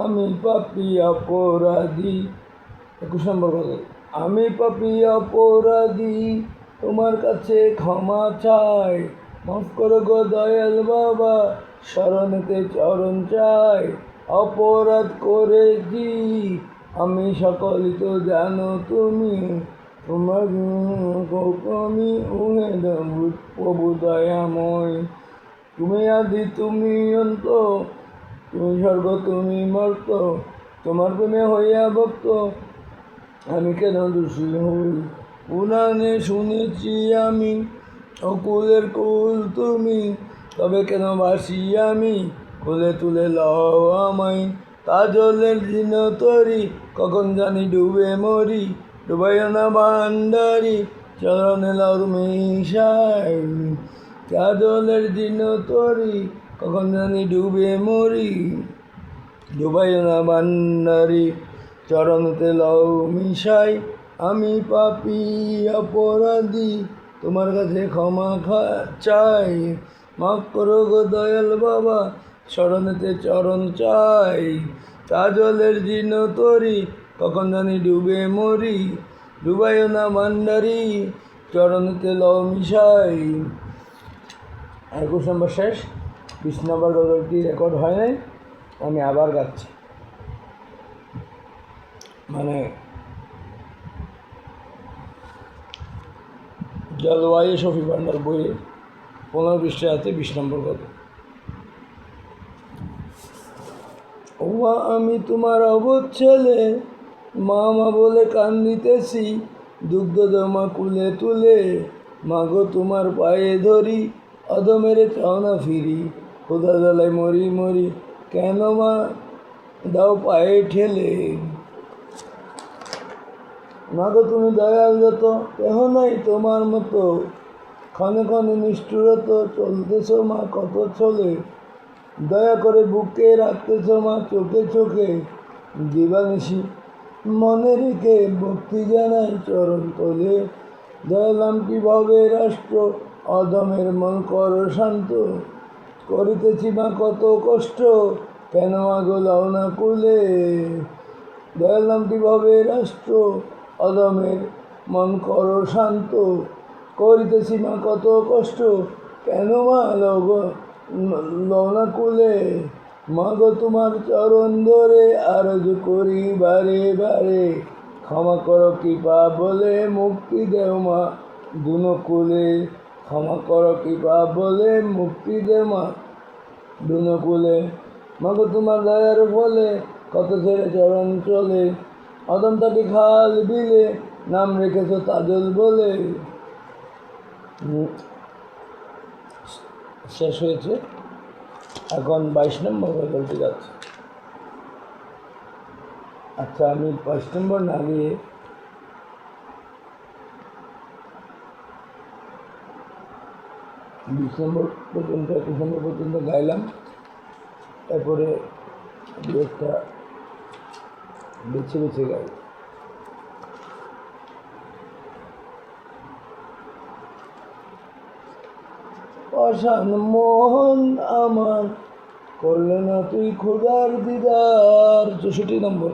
আমি পাপী অপরাধী। 21 নম্বর গজল। আমি পাপী অপরাধী, তোমার কাছে ক্ষমা চাই, মাফ করো গো দয়াল বাবা, শরণেতে চরণ চাই। অপরাধ করেছি আমি, সকলই তো জানো তুমি, তোমার আমি উহে প্রভু দয়াময়। তুমি আদি তুমি অন্ত, তুমি স্বর্গ তুমি মর্ত, তোমার প্রেমে হইয়া ভক্ত আমি কেন দোষী হই। পুরাণে শুনেছি আমি, অকুলের কুল তুমি, তবে কেন বাসি আমি, কোলে তুলে লও আমায়। কাজলের দিন তরি, কখন জানি ডুবে মরি, ডুবাইও না ভান্ডারি, চরণে লও মিশাই। কাজলের দিন তরি, কখন জানি ডুবে মরি, ডুবাইও না ভান্ডারি, চরণতে লও মিশাই। আমি পাপী অপরাধী, তোমার কাছে ক্ষমা চাই, মাফ করো গো দয়াল বাবা, শরণেতে চরণ চাই। কাজলের জীর্ণ তরি, কখন জানি ডুবে মরি, ডুবাইও না ভান্ডারি, চরণেতে লও মিশাই। 21 নম্বর শেষ। 20 নম্বর গজলটি রেকর্ড হয় নাই, আমি আবার গাচ্ছি। মানে জলবায়ু শফি ভান্ডার বইয়ে 15 পৃষ্ঠায় আছে 20 নম্বর গজল। ও মা আমি তোমার অবোধ ছেলে, মা মা বলে কান্দিতেছি, দুগ্ধ দমা কুলে তুলে, মাগো তোমার পায়ে ধরি, অধমেরে চাও না ফিরি, খোদা জ্বালায় মরি মরি, কেন মা দাও পায়ে ঠেলে। মাগো তুমি দয়াল যত, কেহ নাই তোমার মতো, ক্ষণে ক্ষণে নিষ্ঠুরত, চলতেছ মা কত চলে, দয়া করে বুকে রাখতেছ মা চোখে চোখে, দিবানিশি মনে রেখে ভক্তি জানাই চরণ তোলে। দয়ালাম কিভাবে রাষ্ট্র, অদমের মন কর শান্ত, করিতেছি মা কত কষ্ট, কেন মাগো লাও না কুলে। দয়ালাম কিভাবে রাষ্ট্র, অদমের মন কর শান্ত, করিতেছি মা কত কষ্ট, কেন মা লও না কুলে। মাগো তোমার চরণ ধরে আরজ করি বারে বারে, ক্ষমা করো কৃপা বলে মুক্তি দেও মা দুনকুলে, ক্ষমা করো কৃপা বলে মুক্তি দেও মা দুনকুলে। মাগো তোমার দয়ার ফলে কত ছেড়ে চরণ চলে, অদম তাকে খাল বিলে নাম রেখেছ তাজল বলে। শেষ হয়েছে, এখন 22 নম্বর গজলটি যাচ্ছে। আচ্ছা আমি 5 নম্বর না গিয়ে 20 নম্বর পর্যন্ত 21 নম্বর পর্যন্ত গাইলাম, তারপরে দু একটা বেছে বেছে গাই। অশান মোহন আমার, করলে না তুই খোদার দিদার। 64 নম্বর।